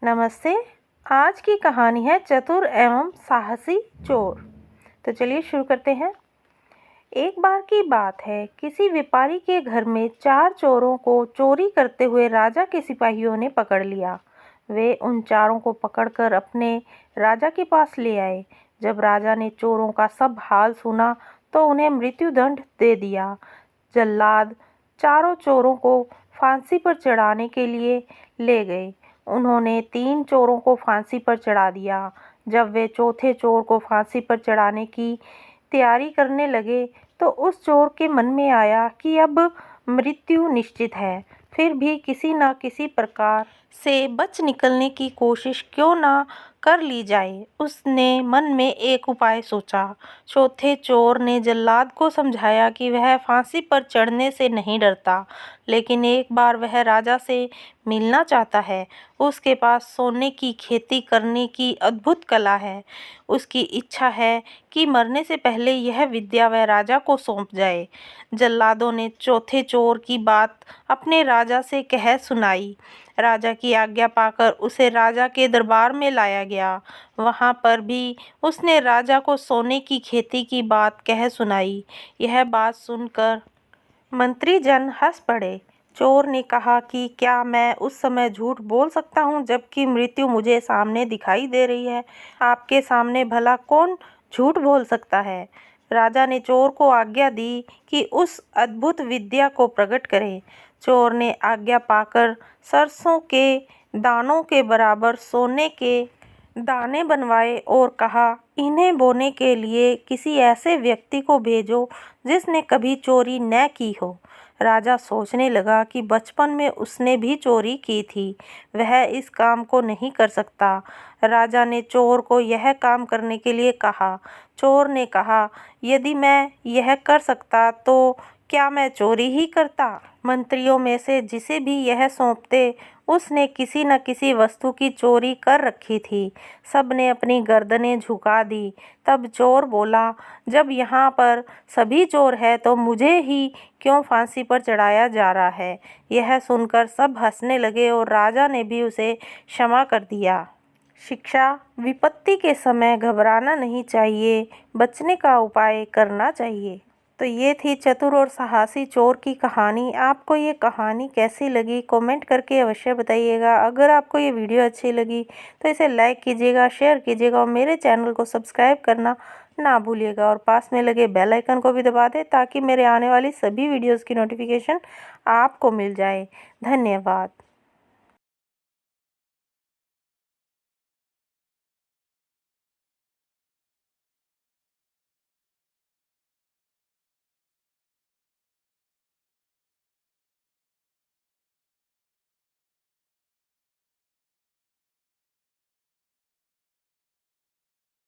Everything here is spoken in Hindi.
नमस्ते। आज की कहानी है चतुर एवं साहसी चोर। तो चलिए शुरू करते हैं। एक बार की बात है, किसी व्यापारी के घर में 4 चोरों को चोरी करते हुए राजा के सिपाहियों ने पकड़ लिया। वे उन चारों को पकड़कर अपने राजा के पास ले आए। जब राजा ने चोरों का सब हाल सुना तो उन्हें मृत्युदंड दे दिया। जल्लाद चारों चोरों को फांसी पर चढ़ाने के लिए ले गए। उन्होंने 3 चोरों को फांसी पर चढ़ा दिया। जब वे चौथे चोर को फांसी पर चढ़ाने की तैयारी करने लगे तो उस चोर के मन में आया कि अब मृत्यु निश्चित है, फिर भी किसी न किसी प्रकार से बच निकलने की कोशिश क्यों ना कर ली जाए। उसने मन में एक उपाय सोचा। चौथे चोर ने जल्लाद को समझाया कि वह फांसी पर चढ़ने से नहीं डरता, लेकिन एक बार वह राजा से मिलना चाहता है। उसके पास सोने की खेती करने की अद्भुत कला है। उसकी इच्छा है कि मरने से पहले यह विद्या वह राजा को सौंप जाए। जल्लादों ने चौथे चोर की बात अपने राजा से कह सुनाई। राजा की आज्ञा पाकर उसे राजा के दरबार में लाया गया। वहां पर भी उसने राजा को सोने की खेती की बात कह सुनाई। यह बात सुनकर मंत्री जन हंस पड़े। चोर ने कहा कि क्या मैं उस समय झूठ बोल सकता हूँ जबकि मृत्यु मुझे सामने दिखाई दे रही है। आपके सामने भला कौन झूठ बोल सकता है। राजा ने चोर को आज्ञा दी कि उस अद्भुत विद्या को प्रकट करे। चोर ने आज्ञा पाकर सरसों के दानों के बराबर सोने के दाने बनवाए और कहा, इन्हें बोने के लिए किसी ऐसे व्यक्ति को भेजो जिसने कभी चोरी न की हो। राजा सोचने लगा कि बचपन में उसने भी चोरी की थी, वह इस काम को नहीं कर सकता। राजा ने चोर को यह काम करने के लिए कहा। चोर ने कहा, यदि मैं यह कर सकता तो क्या मैं चोरी ही करता। मंत्रियों में से जिसे भी यह सौंपते उसने किसी न किसी वस्तु की चोरी कर रखी थी। सब ने अपनी गर्दनें झुका दी। तब चोर बोला, जब यहाँ पर सभी चोर हैं तो मुझे ही क्यों फांसी पर चढ़ाया जा रहा है। यह सुनकर सब हंसने लगे और राजा ने भी उसे क्षमा कर दिया। शिक्षा: विपत्ति के समय घबराना नहीं चाहिए, बचने का उपाय करना चाहिए। तो ये थी चतुर और साहसी चोर की कहानी। आपको ये कहानी कैसी लगी कमेंट करके अवश्य बताइएगा। अगर आपको ये वीडियो अच्छी लगी तो इसे लाइक कीजिएगा, शेयर कीजिएगा और मेरे चैनल को सब्सक्राइब करना ना भूलिएगा और पास में लगे बेल आइकन को भी दबा दें ताकि मेरे आने वाली सभी वीडियोज़ की नोटिफिकेशन आपको मिल जाए। धन्यवाद।